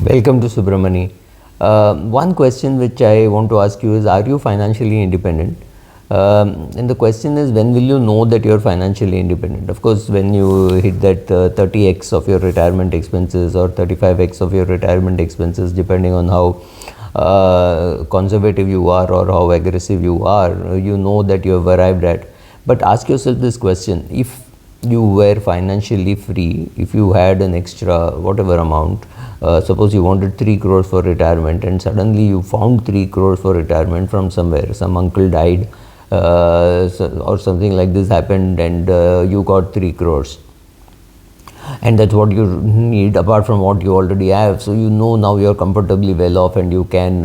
Welcome to Subramani. One question which I want to ask you is, are you financially independent? And the question is, when will you know that you're financially independent? Of course, when you hit that 30x of your retirement expenses or 35x of your retirement expenses, depending on how conservative you are or how aggressive you are, you know that you have arrived at. But ask yourself this question: if you were financially free, if you had an extra whatever amount, suppose you wanted 3 crores for retirement and suddenly you found 3 crores for retirement from somewhere, some uncle died or something like this happened, and you got 3 crores, and that's what you need apart from what you already have. So you know now you're comfortably well off, and you can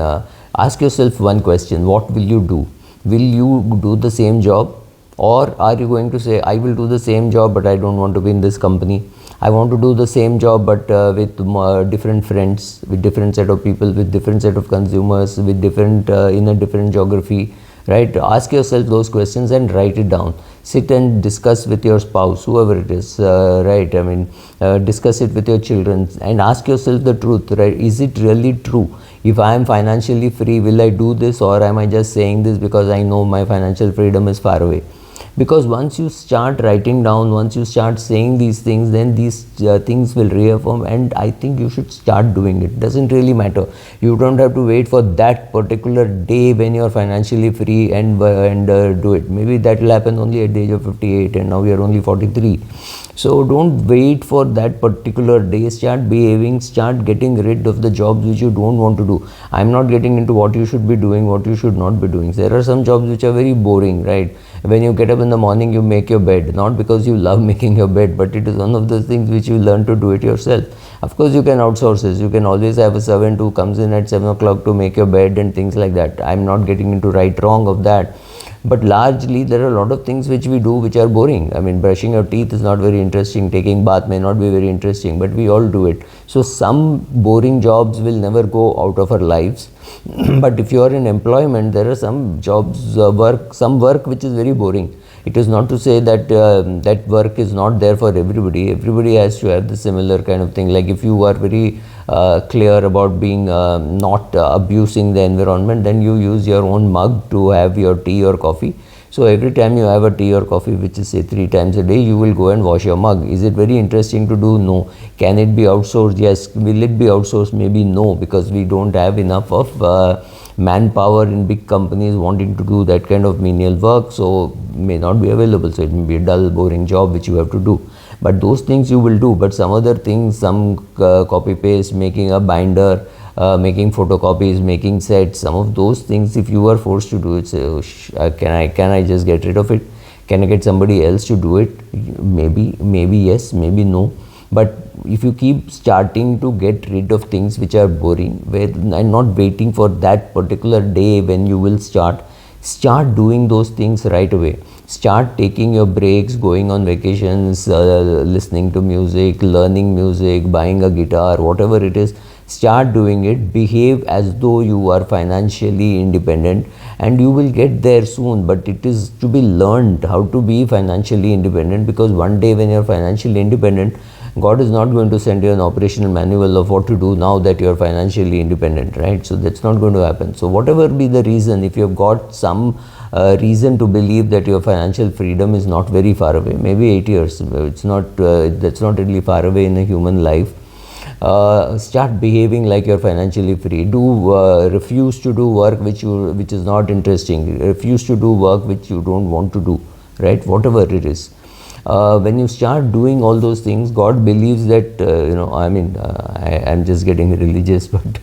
ask yourself one question: what will you do? Will you do the same job, or are you going to say, I will do the same job but I don't want to be in this company? I want to do the same job but with different friends, with different set of people, with different set of consumers, with different in a different geography, right? Ask yourself those questions and write it down. Sit and discuss with your spouse, whoever it is, right? I mean, discuss it with your children and ask yourself the truth, right? Is it really true? If I am financially free, will I do this, or am I just saying this because I know my financial freedom is far away? Because once you start writing down, once you start saying these things, then these things will reaffirm, and I think you should start doing it. Doesn't really matter. You don't have to wait for that particular day when you are financially free and do it. Maybe that will happen only at the age of 58, and now we are only 43. So don't wait for that particular day. Start behaving, start getting rid of the jobs which you don't want to do. I'm not getting into what you should be doing, what you should not be doing. There are some jobs which are very boring, right? When you get up in the morning, you make your bed, not because you love making your bed, but it is one of the things which you learn to do it yourself. Of course, you can outsource this. You can always have a servant who comes in at 7 o'clock to make your bed and things like that. I'm not getting into right wrong of that. But largely, there are a lot of things which we do which are boring. I mean, brushing your teeth is not very interesting. Taking bath may not be very interesting, but we all do it. So some boring jobs will never go out of our lives. But if you are in employment, there are some jobs, some work which is very boring. It is not to say that that work is not there for everybody. Everybody has to have the similar kind of thing. Like if you are very clear about being not abusing the environment, then you use your own mug to have your tea or coffee. So every time you have a tea or coffee, which is say 3 times a day, you will go and wash your mug. Is it very interesting to do? No. Can it be outsourced? Yes. Will it be outsourced? Maybe no, because we don't have enough of manpower in big companies wanting to do that kind of menial work, so may not be available. So it may be a dull, boring job which you have to do. But those things you will do. But some other things, some copy paste, making a binder, making photocopies, making sets, some of those things, if you are forced to do it, say, oh, can I just get rid of it? Can I get somebody else to do it? Maybe yes, maybe no. But if you keep starting to get rid of things which are boring, and not waiting for that particular day when you will start doing those things right away. Start taking your breaks, going on vacations, listening to music, learning music, buying a guitar, whatever it is. Start doing it. Behave as though you are financially independent, and you will get there soon. But it is to be learned how to be financially independent, because one day when you are financially independent, God is not going to send you an operational manual of what to do now that you are financially independent, right? So that's not going to happen. So whatever be the reason, if you have got some reason to believe that your financial freedom is not very far away, maybe 8 years, it's not, that's not really far away in a human life. Start behaving like you're financially free. Refuse to do work which is not interesting. Refuse to do work which you don't want to do, right? Whatever it is. When you start doing all those things, God believes that, I'm just getting religious, but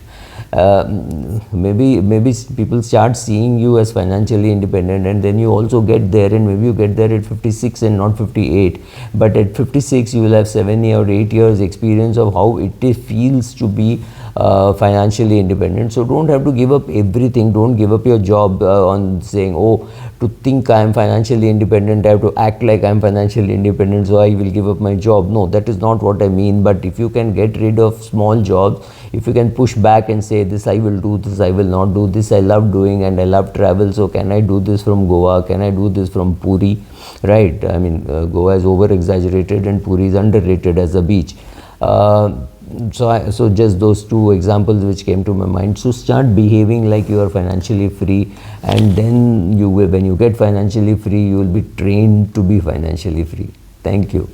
maybe people start seeing you as financially independent, and then you also get there, and maybe you get there at 56 and not 58. But at 56, you will have 7 or 8 years experience of how it feels to be financially independent. So don't have to give up everything. Don't give up your job on saying, oh, to think I am financially independent, I have to act like I am financially independent, so I will give up my job. No, that is not what I mean. But if you can get rid of small jobs, if you can push back and say, this I will do, this I will not do, this I love doing and I love travel, so can I do this from Goa, can I do this from Puri, right? I mean, Goa is over exaggerated and Puri is underrated as a beach. So just those two examples which came to my mind. So start behaving like you are financially free, and then when you get financially free, you will be trained to be financially free. Thank you.